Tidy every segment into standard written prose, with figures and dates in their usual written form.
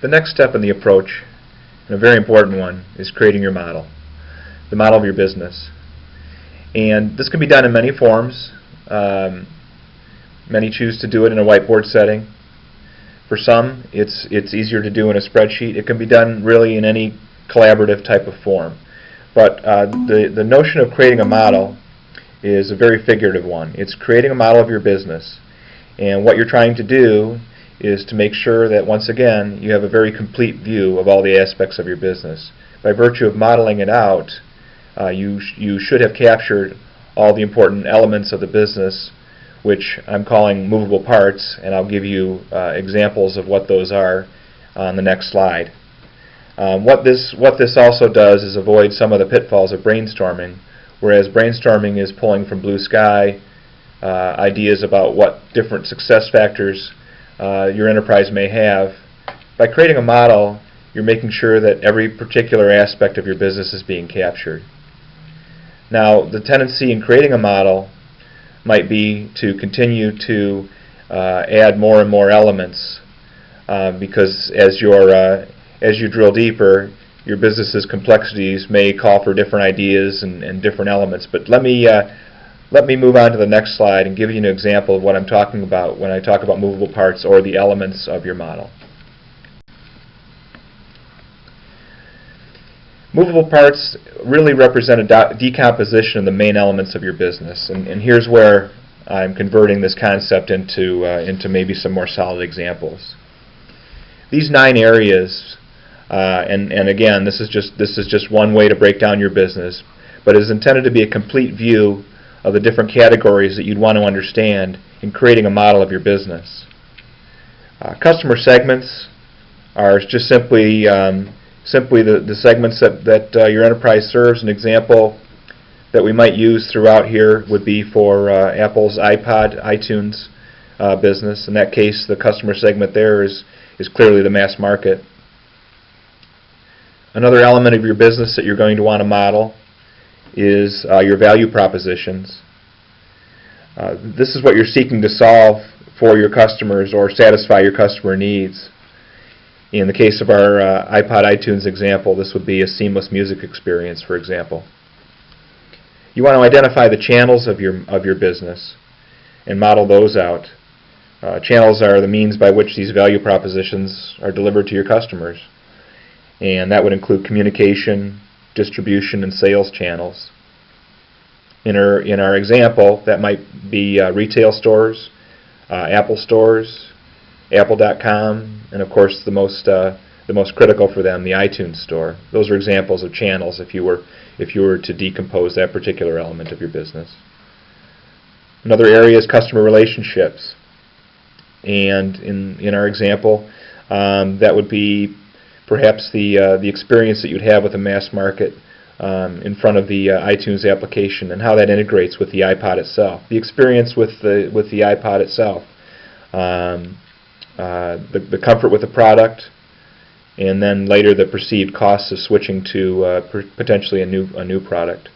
The next step in the approach, and a very important one, is creating your model, the model of your business. And this can be done in many forms. Many choose to do it in a whiteboard setting. For some, it's easier to do in a spreadsheet. It can be done really in any collaborative type of form. But the notion of creating a model is a very figurative one. It's creating a model of your business. And what you're trying to do is to make sure that, once again, you have a very complete view of all the aspects of your business. By virtue of modeling it out, you should have captured all the important elements of the business, which I'm calling movable parts, and I'll give you examples of what those are on the next slide. What this also does is avoid some of the pitfalls of brainstorming, whereas brainstorming is pulling from blue sky ideas about what different success factors your enterprise may have. By creating a model, you're making sure that every particular aspect of your business is being captured. Now, the tendency in creating a model might be to continue to add more and more elements because as you drill deeper, your business's complexities may call for different ideas and different elements. But let me move on to the next slide and give you an example of what I'm talking about when I talk about movable parts or the elements of your model. Movable parts really represent a decomposition of the main elements of your business, and here's where I'm converting this concept into maybe some more solid examples. These 9 areas, and again, this is just one way to break down your business, but it is intended to be a complete view of the different categories that you'd want to understand in creating a model of your business. Customer segments are just simply the segments that your enterprise serves. An example that we might use throughout here would be for Apple's iTunes business. In that case, the customer segment there is clearly the mass market. Another element of your business that you're going to want to model is your value propositions. This is what you're seeking to solve for your customers or satisfy your customer needs. In the case of our iTunes example, this would be a seamless music experience, for example. You want to identify the channels of your business and model those out. Channels are the means by which these value propositions are delivered to your customers, and that would include communication, distribution, and sales channels. In our example, that might be retail stores, Apple stores, Apple.com, and of course the most critical for them, the iTunes store. Those are examples of channels if you were to decompose that particular element of your business. Another area is customer relationships, and in our example, that would be perhaps the experience that you'd have with a mass market in front of the iTunes application and how that integrates with the iPod itself. The experience with the iPod itself. The comfort with the product, and then later the perceived costs of switching to potentially a new product.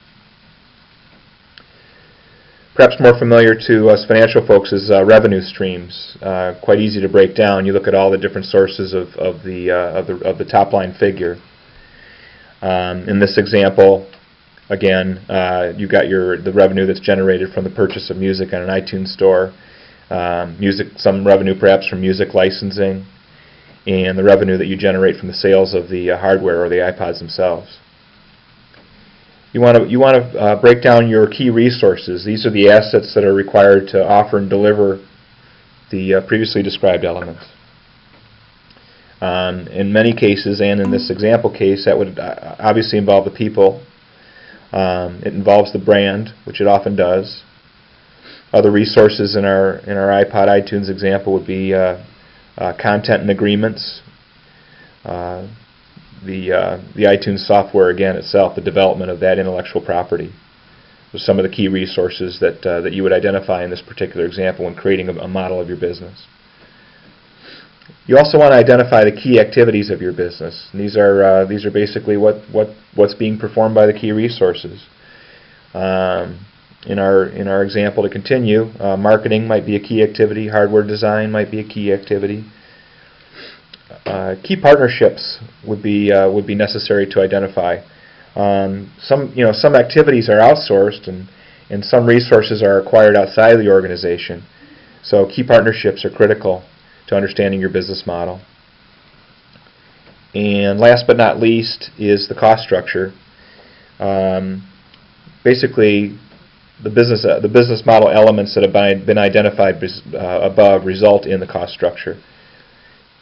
Perhaps more familiar to us financial folks is revenue streams. Quite easy to break down. You look at all the different sources of the top line figure. In this example, again, you've got the revenue that's generated from the purchase of music on an iTunes store. Some revenue perhaps from music licensing, and the revenue that you generate from the sales of the hardware or the iPods themselves. You want to break down your key resources. These are the assets that are required to offer and deliver the previously described elements. In many cases, and in this example case, that would obviously involve the people. It involves the brand, which it often does. Other resources in our iPod iTunes example would be content and agreements, the iTunes software again itself, the development of that intellectual property. Those are some of the key resources that you would identify in this particular example when creating a model of your business. You also want to identify the key activities of your business. And these are basically what's being performed by the key resources. In our example, to continue, marketing might be a key activity, hardware design might be a key activity, Key partnerships would be necessary to identify. Some activities are outsourced, and some resources are acquired outside of the organization. So key partnerships are critical to understanding your business model. And last but not least is the cost structure. Basically, the business model elements that have been identified above result in the cost structure.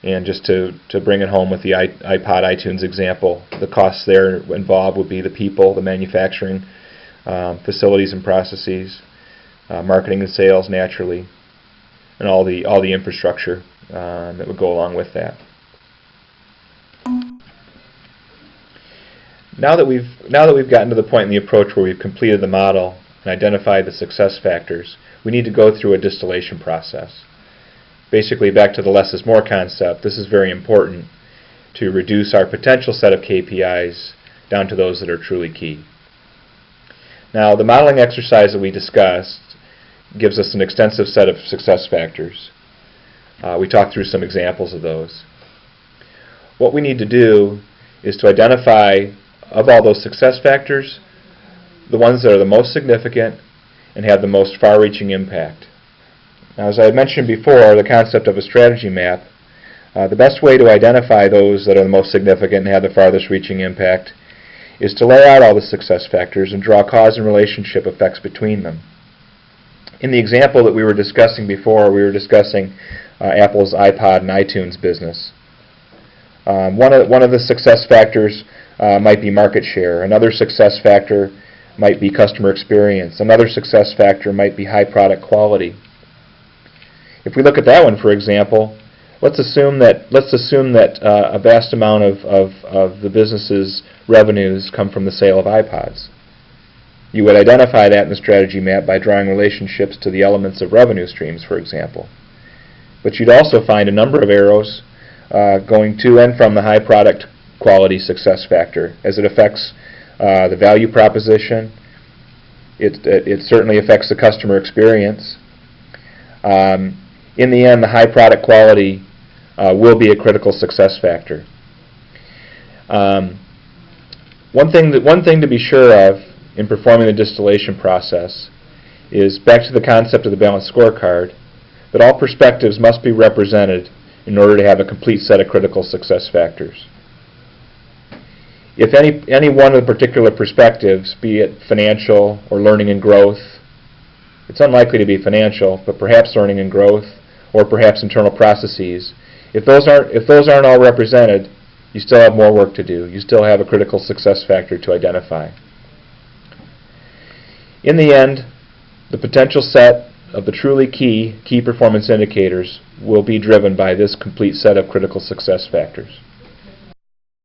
And just to bring it home with the iPod iTunes example, the costs there involved would be the people, the manufacturing, facilities and processes, marketing and sales naturally, and all the infrastructure that would go along with that. Now that we've gotten to the point in the approach where we've completed the model and identified the success factors, we need to go through a distillation process. Basically, back to the less is more concept, this is very important to reduce our potential set of KPIs down to those that are truly key. Now, the modeling exercise that we discussed gives us an extensive set of success factors. We talked through some examples of those. What we need to do is to identify, of all those success factors, the ones that are the most significant and have the most far-reaching impact. Now, as I had mentioned before, the concept of a strategy map, the best way to identify those that are the most significant and have the farthest reaching impact is to lay out all the success factors and draw cause and relationship effects between them. In the example that we were discussing before, we were discussing Apple's iPod and iTunes business. One of the success factors might be market share. Another success factor might be customer experience. Another success factor might be high product quality. If we look at that one, for example, let's assume that a vast amount of the business's revenues come from the sale of iPods. You would identify that in the strategy map by drawing relationships to the elements of revenue streams, for example. But you'd also find a number of arrows going to and from the high product quality success factor, as it affects the value proposition. It certainly affects the customer experience. In the end, the high product quality will be a critical success factor. One thing to be sure of in performing the distillation process is, back to the concept of the balanced scorecard, that all perspectives must be represented in order to have a complete set of critical success factors. If any one of the particular perspectives, be it financial or learning and growth, it's unlikely to be financial, but perhaps learning and growth, or perhaps internal processes, if those aren't all represented, you still have more work to do. You still have a critical success factor to identify. In the end, the potential set of the truly key performance indicators will be driven by this complete set of critical success factors.